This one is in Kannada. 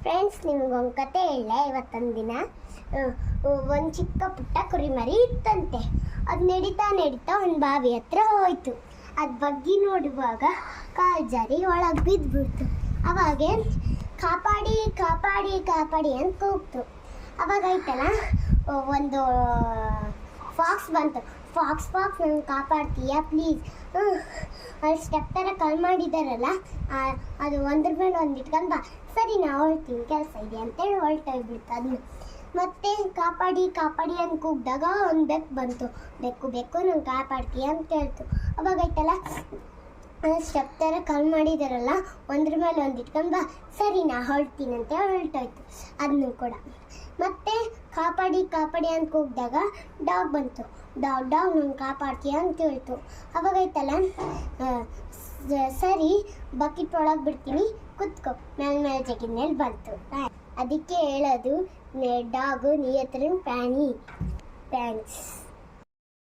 ಫ್ರೆಂಡ್ಸ್, ನಿಮ್ಗೊಂದು ಕತೆ ಹೇಳಲೆ. ಇವತ್ತೊಂದು ದಿನ ಒಂದು ಚಿಕ್ಕ ಪುಟ್ಟ ಕುರಿಮರಿ ಇತ್ತಂತೆ. ಅದು ನಡೀತಾ ಒಂದು ಬಾವಿ ಹತ್ರ ಹೋಯ್ತು. ಅದು ಬಗ್ಗಿ ನೋಡುವಾಗ ಕಾಲು ಜಾರಿ ಒಳಗೆ ಬಿದ್ದುಬಿಡ್ತು. ಅವಾಗೆ ಕಾಪಾಡಿ ಕಾಪಾಡಿ ಕಾಪಾಡಿ ಅಂತ ಕೂಗ್ತು. ಅವಾಗ ಐತಲ್ಲ ಒಂದು ಫಾಕ್ಸ್ ಬಂತು. ಫಾಕ್ಸ್ ನನ್ನ ಕಾಪಾಡ್ತೀಯಾ ಪ್ಲೀಸ್? ಅಲ್ಲಿ ಸ್ಟೆಪ್ ಥರ ಕಲ್ ಮಾಡಿದಾರಲ್ಲ, ಅದು ಒಂದ್ರ ಮೇಲೆ ಒಂದು ಇಟ್ಕೊಂಡು ಬಾ. ಸರಿ, ನಾ ಹೊಳ್ತೀನಿ, ಕೆಲಸ ಇದೆ ಅಂತೇಳಿ ಹೊಳ್ಟೋಗ್ಬಿಡ್ತು. ಅದನ್ನು ಮತ್ತೆ ಕಾಪಾಡಿ ಕಾಪಾಡಿ ಅಂತ ಕೂಗಿದಾಗ ಒಂದು ಬೆಕ್ಕು ಬಂತು. ಬೆಕ್ಕು ನಂಗೆ ಕಾಪಾಡ್ತೀಯ ಅಂತ ಕೇಳ್ತು. ಅವಾಗ ಐತಲ್ಲ ಸ್ಟೆಪ್ ಥರ ಕಲ್ ಮಾಡಿದಾರಲ್ಲ, ಒಂದ್ರ ಮೇಲೆ ಒಂದು ಇಟ್ಕೊಂಡು ಬಾ. ಸರಿ, ನಾ ಹೊಳ್ತೀನಿ ಅಂತ ಹೊಳ್ಟೋಯ್ತು. ಅದನ್ನು ಕೂಡ ಮತ್ತೆ ಕಾಪಾಡಿ ಕಾಪಾಡಿ ಅಂತ ಕೂಗಿದಾಗ ಡಾಗ್ ಬಂತು. ಡಾಗ್ ನಂಗೆ ಕಾಪಾಡ್ತೀಯ ಅಂತ ಹೇಳ್ತು. ಅವಾಗೈತಲ್ಲ ಸರಿ, ಬಕೆಟ್ ಒಳಗೆ ಬಿಡ್ತೀನಿ, ಕುತ್ಕೋ, ಮೇಲೆ ಜಗಿದ ಮೇಲೆ ಬಂತು. ಅದಕ್ಕೆ ಹೇಳೋದು, ಡಾಗು ನಿಯಂತ್ರಣ ಪ್ರಾಣಿ. ಥ್ಯಾಂಕ್ಸ್.